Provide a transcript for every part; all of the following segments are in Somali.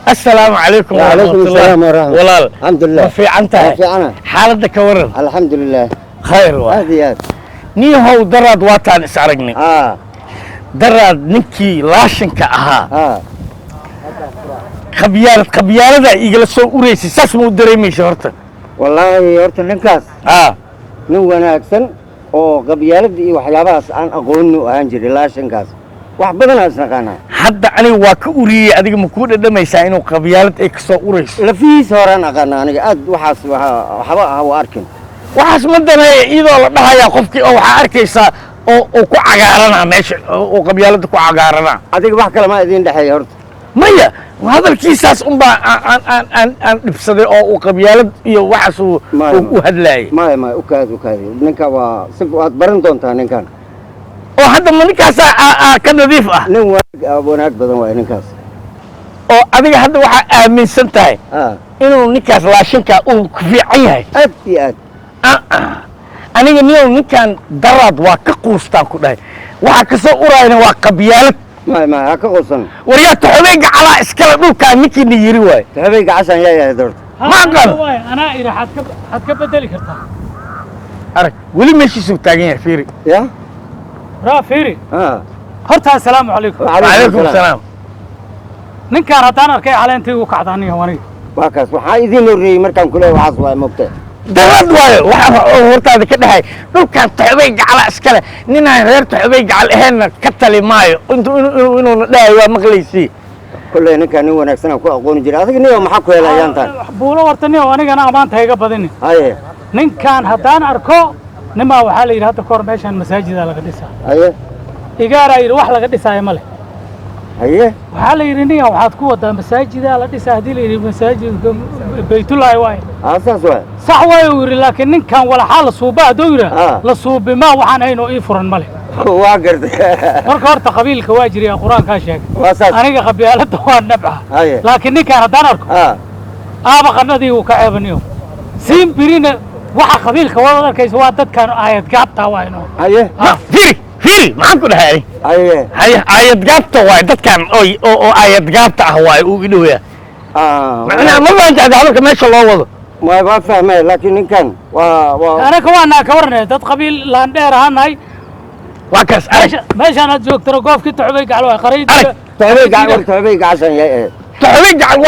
السلام عليكم ورحمة وعليكم الله. السلام ورحمة الله. ولا الحمد لله. في عنتها في أنا. حالتك ورد الحمد لله. خير واحد هذه نيهو دراد واتان اسعرقني دراد نكي لاشنك اها قبيالة إيجال سو أوريسي ساس مو دريمي شهرته والله يورت النكاس نو أنا أكسن أو قبيالة دي وحياباس عن أقول أنجري لاشنكاس وحبنا أسنقنا حتى أنا واكوري أديك مكود ده ما يساعدني قبيالة إكسو أوريس لفي صورنا قنا أنا أد وحاس وحبا هو أركن وحاس مدنا إذا الله يا خفكي أو حاركيسا أو كو عقارنا ماشي أو قبيالة كو عقارنا أديك بحكي لما يدين ده يورت مايا وهذا الكيساس أن نفسده أو قبيالة يوحسوا وهدلاي ما أكاد نكا وسبوات برندون تاني كان وهذا من كاس كنظيف نو أبوناك بدن وين نكاس أو أديك هذا واحد من سنتين إنه نكاس لاشنكا أو كفي عيها أد أنا اليوم نكان دراد وكقوستان كده وحكسو أوراينا وقبيالة ما هكذا وريا تحويق على إسكال دول كان نكي نيري واي تحويق عشان يا دورت ما قال أنا إذا حتكبدلي كرتا أرك ولي ماشي سو تاجين فيري يا را فيري هرتا السلام عليكم وعليكم السلام نكان هتانا كي على أنتي وقعداني هواني واكاس وحايدين الري مركان كله وعصوا مبتة دراد واي وحورتا هذا كده هاي دول كان تحويق على إسكال نينا غير تحويق على هنا كتلي مايو انتو إنه لا هو مغليسي كله نكان هو نكسنا كوا قون جرا هذا نيو محكو يلا يانتان بولا ورتني وأنا أنا أمان تهيجا بدني أيه نكان هتانا أركو نما وحالي هذا كور ماشان مساجد على قديسة أيه إيجارا يروح على قديسة يا ملك أيه وحالي يرني أو حد قوة ده مساجد على قديسة هذي اللي مساجد بيت الله واي أساس واي صح واي لكن نكان ولا حال صوبة دورة لصوب ما وحنا هنا إيفرن ملك واقرد marka horta qabiilka waa jiriya quraanka sheeg aniga qabiilada waa nabca laakiin ninka hadaan arko aaba qanadii uu ka ceebaniyo siin birina waxa qabiilka wada arkaysa waa dadkan aayad gaabta waa inoo firi maxaan ku dhahay aayad gaabta waa dadkan oo aayad gaabta ah waa uu idhooya macnaha ma baantaada halka meesha loo wado ما فاهمه لكن إن كان أنا كمان كورنا تد قبيل لاندير هناي وكاس ماشي أنا زوج ترى قاف كنت عبيق على خريط تعبيق عشان تعبيق على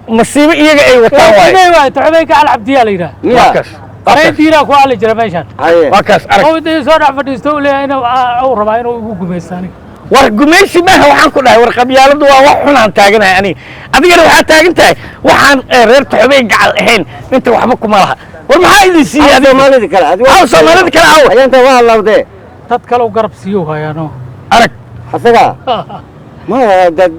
ومصيبة إيه أي وتاوي تعبيق على عبدية لينا وكاس خريط ديرا كوالي جرميشان وكاس هو دي صار فديستولي أنا أو ربعين وقميساني wargumaysi maaha waxaan ku dhahay war qabyaaladu waa wax xun aan taaganahay ani adigana waxaad taagan tahay waxaan reer taxubay gacal ahayn inta waxba kuma laha war maxaa idin siiyay Soomaalida kale aw ayanta waa lawdee dad kale u garab siiyo hayaano arag asaga ma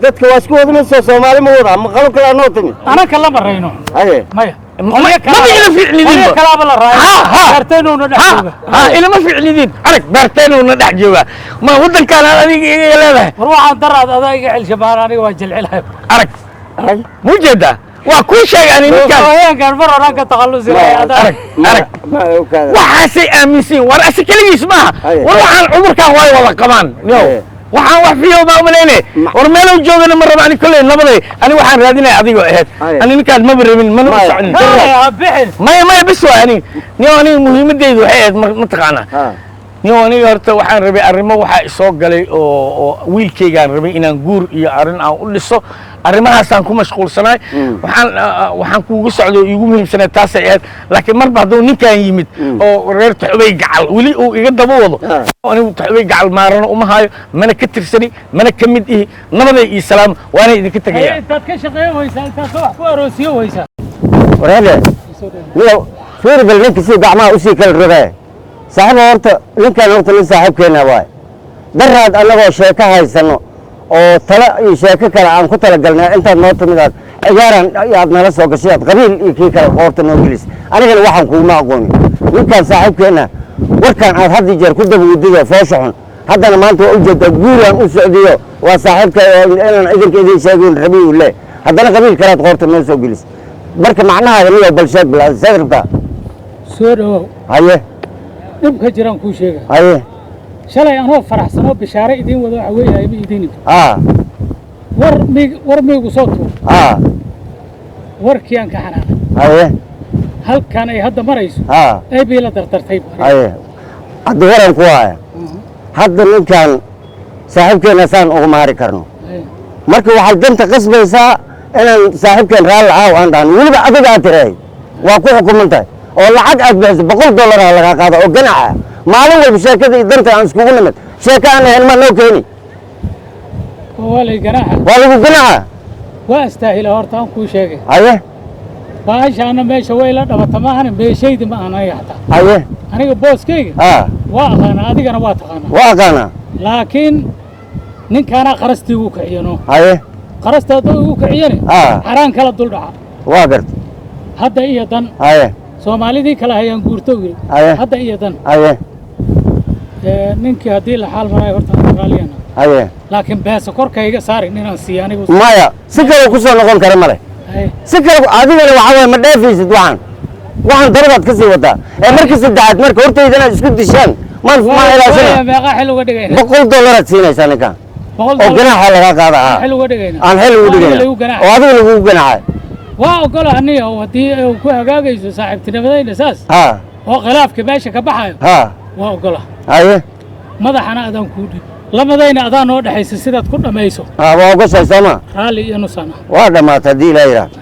dadka waa isku wada soo Soomaali ma wada ma qalab kala noo timi ana kala marayno aye maya ما فعليين كلام الله راي بارتين ونحجوجا إلا ما فعليين عرك بارتين ونحجوجا ما ودن كان هذا لا روح عند دراد هذا يقعد شبان أنا واجل علها عرك مو جدا وكل شيء يعني كان مرة راك تخلص عرك وحاسي أمسين ورأسي كل يسمعها وروح عن عمرك هواي والله كمان waxaan wax fiyo ma umaleene war meel uu joogana mar rabaan kulay nabaday ani waxaan raadinay adigo aheed ani ninkaad ma barabin ma socon ma bis waa ani muhiimadeedu waxay ahayd ma taqaana ani horta waxaan rabay arrimo waxa soo galay oo wiilkaygaan rabay inaan guur iyo arrin aan u dhiso arrimahaasaan ku mashquulsanaay waxaan kuugu socdo iigu muhiimsanay taasay ahayd laakiin marba hadduu ninkaan yimid oo reer taxubay gacal weli uu iga daba wado anigu taxubay gacal maarano uma hayo mana ka tirsani mana ka mid ihi nabaday iyo salaam waana idinka tegaya intaad ka shaqeyn weysaa intaad wax ku aroosiyo weysaa waraade niyo fiir bal ninka si gacmaha u sii kala rabaa saaxiib horta ninkan horta nin saaxiibkeena waay daraad anagoo sheeko haysano oo tala iyo sheeko kale aan ku tala galnay intaad noo timidaad ciyaaran aad nala soo gashay aad qabiil iyo kii kale qoorta noo gelis anigana waxaan kuuma aqooni ninkan saaxiibkeena warkan aad had jeer ku daba wadido foosha xun haddana maanta waa ujeeda guuraan u socdiyo waa saaxiibka inaan idinka idin sheegin rabiu le haddana qabiil kale aad qoorta noo soo gelis marka macnaha niyo balsheed bilaad sayrta soo dhawow haye dhibka jiraan kuu sheega haye shalay anoo faraxsanoo bishaare idiin wado waxa weeyahay ma idiin war miigu soo tuur warkii aan ka xanaaqay haye halkan ay hadda marayso ay bii la dardartay haye hadda waran ku haya hadda ninkan saaxiibkeena saan uga maari karno marka waxaad danta qasbaysaa inaan saaxiibkeen raalli caaw aan dhahan weliba adiga aad tirahay waa ku xukuman tahay oo lacag aad bixiso $100 lagaa qaado oo ganaca maalin walba sheekada iyo danta aan iskugu nimid sheeka aan ahayn ma noo keeni waa lagu ganaca waa astaahila horta aan kuu sheegay haye baashaana meesha way la dhabata maahan meeshaydi ma aan aniga hataa haye aniga booskayga waa aqaana adigana waa taqaanaa waa aqaana laakiin ninkaana qarastii ugu kiciyano haye qarasta hadduu ugu kiciyane xaraan kala dul dhaca waa garta hadda iyo dan haye soomaalidii kale hayaan guurto yiri hadda iyo dan haye ninkii haddii la xaal marayo horta raaliyana haye laakiin beesa korkayga saarin inaan siiyo anigu maya si kale ku soo noqon kara male si kale adigana waxa way ma dheefaysid waxaan darabaad ka sii wadaa ee markii saddexaad marka hortaydana isku dishaan ma ilaashana meeqa xil uga dhigayna $100 aad siinaysaa ninkan oo ganaaxa laga qaada xil uga dhigayna aan xil uga dhigayna oo adiga lagu ganaaxay waa ogolahay aniga haddii uu ku hagaagayso saaxiibtinimadayna saas oo khilaafka meesha ka baxayo waa ogolahay haye madaxana adaan kuu dhib lamadayna adaan noo dhexaysa sidaad ku dhammayso waa ogoshay sooma raalli iyo nusana waa dhammaatay haddii ilaa yidhaah